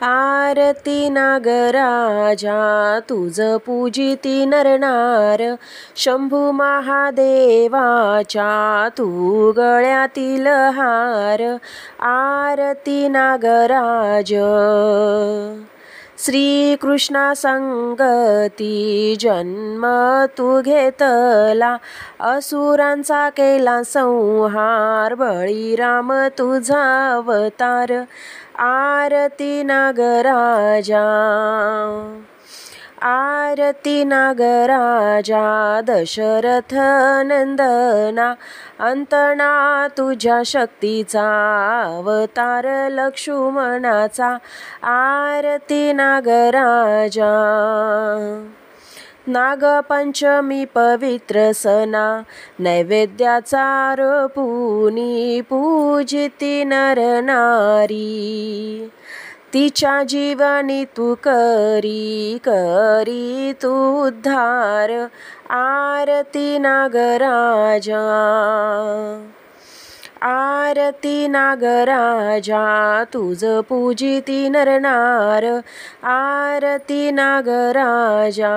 आरती नागराजा तुझ पूजिती नरनार, शंभू महादेवाच्या तू गळ्यातील हार. आरती नागराज श्रीकृष्णा संगती जन्म तू घेतला, असुरांचा केला संहार, बळीराम तुझा अवतार. आरती नागराजा आरती नागराजा दशरथ नंदना, अंतना तुझ्या शक्तीचा अवतार लक्ष्मणाचा. आरती नागराजा नागपंचमी पवित्र सणा, नैवेद्याचा अर्पूनी पूजिती नरनारी, तिच्या जीवनी तू करी तू उद्धार. आरती नागराजा आरती नागराजा तुझ पूजिती नरनार, आरती नागराजा.